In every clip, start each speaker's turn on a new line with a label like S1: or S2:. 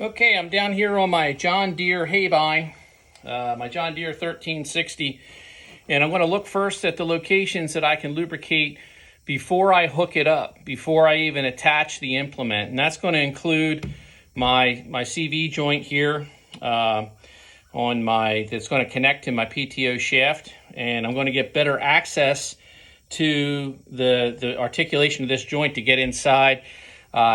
S1: Okay, I'm down here on my John Deere haybine, my John Deere 1360, and I'm going to look first at the locations that I can lubricate before I hook it up, before I even attach the implement. And that's going to include my CV joint here that's going to connect to my PTO shaft, and I'm going to get better access to the articulation of this joint to get inside.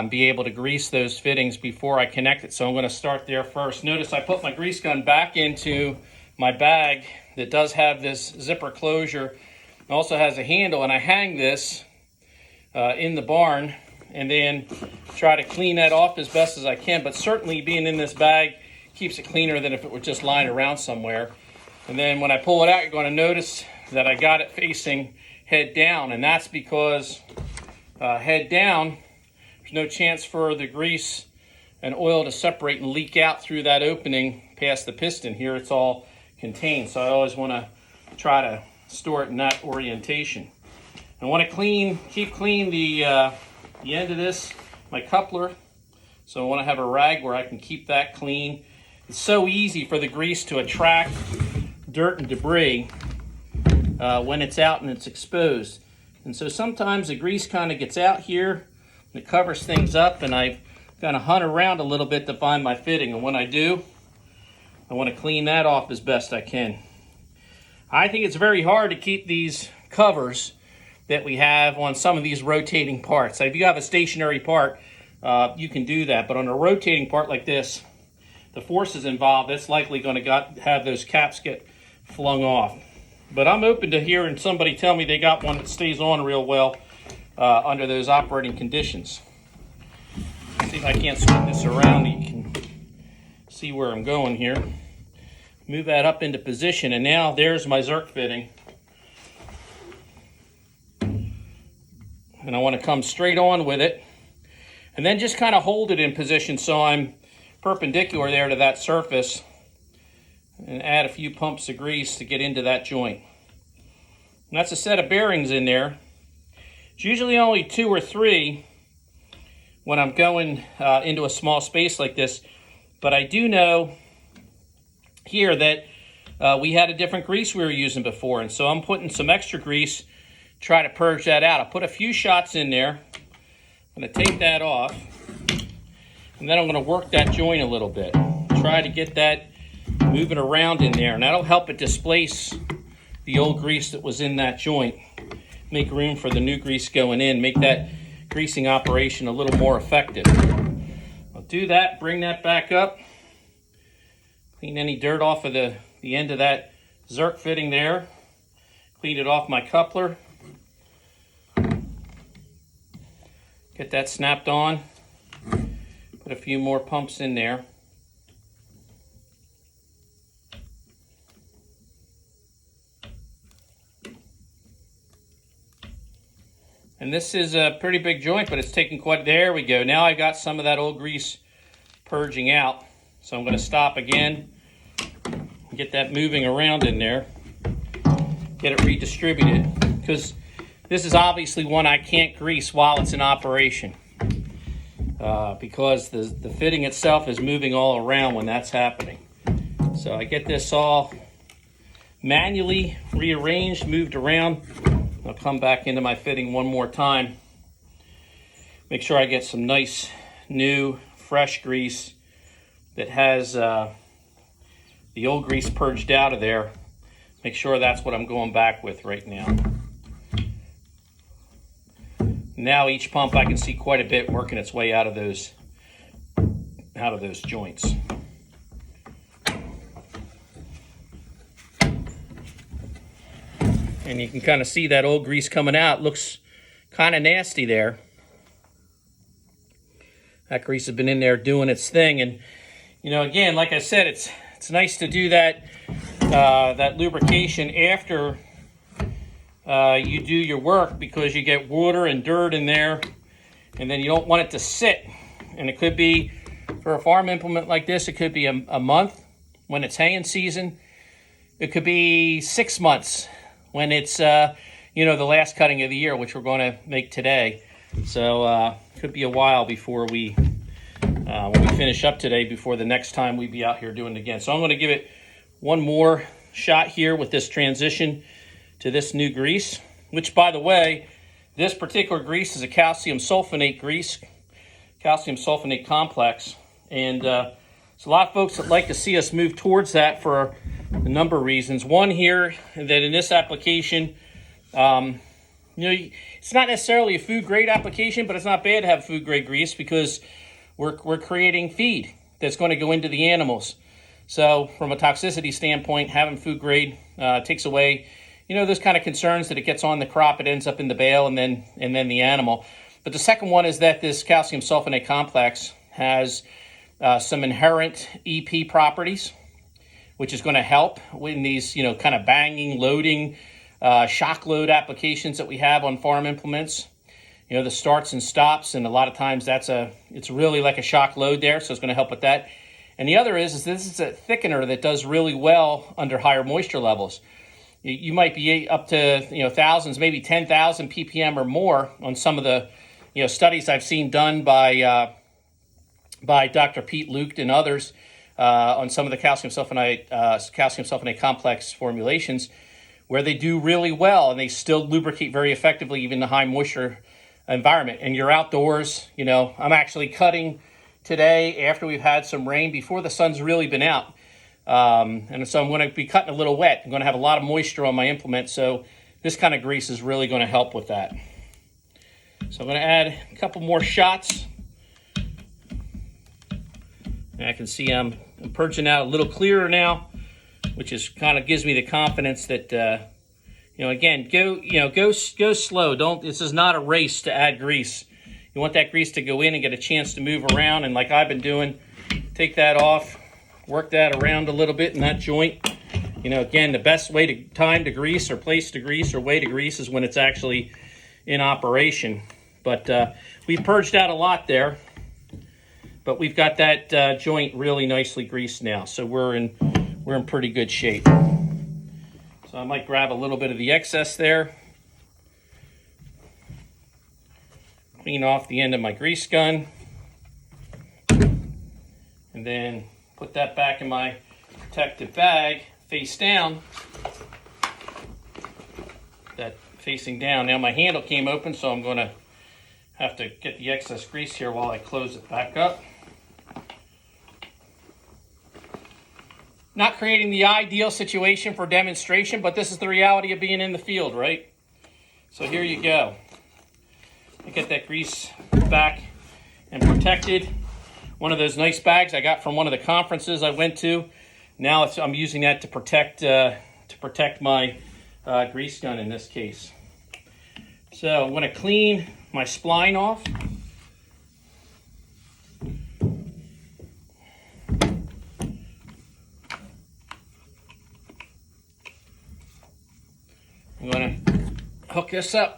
S1: Be able to grease those fittings before I connect it. So I'm going to start there first. Notice I put my grease gun back into my bag that does have this zipper closure. It also has a handle, and I hang this in the barn and then try to clean that off as best as I can. But certainly being in this bag keeps it cleaner than if it were just lying around somewhere. And then when I pull it out, you're going to notice that I got it facing head down, and that's because head down, there's no chance for the grease and oil to separate and leak out through that opening past the piston. Here it's all contained, so I always want to try to store it in that orientation. I want to keep clean the end of this, my coupler, so I want to have a rag where I can keep that clean. It's so easy for the grease to attract dirt and debris when it's out and it's exposed. And so sometimes the grease kind of gets out here, it covers things up, and I've got to hunt around a little bit to find my fitting. And when I do, I want to clean that off as best I can. I think it's very hard to keep these covers that we have on some of these rotating parts. So if you have a stationary part, you can do that. But on a rotating part like this, the forces involved, it's likely going to have those caps get flung off. But I'm open to hearing somebody tell me they got one that stays on real well under those operating conditions. See if I can't swing this around. You can see where I'm going here. Move that up into position, and now there's my Zerk fitting. And I want to come straight on with it, and then just kind of hold it in position so I'm perpendicular there to that surface, and add a few pumps of grease to get into that joint. And that's a set of bearings in there. It's usually only 2 or 3 when I'm going into a small space like this, but I do know here that we had a different grease we were using before, and so I'm putting some extra grease, try to purge that out. I'll put a few shots in there. I'm going to take that off, and then I'm going to work that joint a little bit. Try to get that moving around in there, and that'll help it displace the old grease that was in that joint. Make room for the new grease going in, make that greasing operation a little more effective. I'll do that, bring that back up, clean any dirt off of the end of that Zerk fitting there, clean it off my coupler, get that snapped on, put a few more pumps in there. And this is a pretty big joint, but it's taking quite, there we go. Now I got some of that old grease purging out. So I'm going to stop again, get that moving around in there, get it redistributed, because this is obviously one I can't grease while it's in operation, because the fitting itself is moving all around when that's happening. So I get this all manually rearranged, moved around. I'll come back into my fitting one more time. Make sure I get some nice, new, fresh grease that has the old grease purged out of there. Make sure that's what I'm going back with right now. Now each pump I can see quite a bit working its way out of those joints. And you can kind of see that old grease coming out. Looks kind of nasty there. That grease has been in there doing its thing. And, you know, again, like I said, it's nice to do that lubrication after you do your work, because you get water and dirt in there, and then you don't want it to sit. And it could be, for a farm implement like this, it could be a month when it's haying season. It could be 6 months when it's, the last cutting of the year, which we're going to make today. So it could be a while before we when we finish up today before the next time we be out here doing it again. So I'm going to give it one more shot here with this transition to this new grease, which, by the way, this particular grease is a calcium sulfonate grease, calcium sulfonate complex. And there's a lot of folks that like to see us move towards that for a number of reasons. One here, that in this application, it's not necessarily a food grade application, but it's not bad to have food grade grease because we're creating feed that's going to go into the animals. So from a toxicity standpoint, having food grade takes away, those kind of concerns that it gets on the crop, it ends up in the bale and then the animal. But the second one is that this calcium sulfonate complex has some inherent EP properties, which is going to help in these, kind of banging, loading, shock load applications that we have on farm implements. The starts and stops, and a lot of times it's really like a shock load there, so it's going to help with that. And the other is this is a thickener that does really well under higher moisture levels. You might be up to thousands, maybe 10,000 ppm or more on some of the studies I've seen done by Dr. Pete Luke and others on some of the calcium sulfonate complex formulations, where they do really well and they still lubricate very effectively even in a high moisture environment. And you're outdoors. I'm actually cutting today after we've had some rain before the sun's really been out. And so I'm going to be cutting a little wet. I'm going to have a lot of moisture on my implement, so this kind of grease is really going to help with that. So I'm going to add a couple more shots. And I can see I'm purging out a little clearer now, which is kind of gives me the confidence that again, go slow. This is not a race to add grease. You want that grease to go in and get a chance to move around, and like I've been doing, take that off, work that around a little bit in that joint. Again, the best way to time to grease or place to grease or way to grease is when it's actually in operation. But we've purged out a lot there, but we've got that joint really nicely greased now, so we're in pretty good shape. So I might grab a little bit of the excess there, clean off the end of my grease gun, and then put that back in my protective bag face down. That facing down. Now my handle came open, so I'm going to have to get the excess grease here while I close it back up. Not creating the ideal situation for demonstration, but this is the reality of being in the field, right? So here you go. I get that grease back and protected. One of those nice bags I got from one of the conferences I went to. Now I'm using that to protect my grease gun in this case. So I'm going to clean my spline off. I'm going to hook this up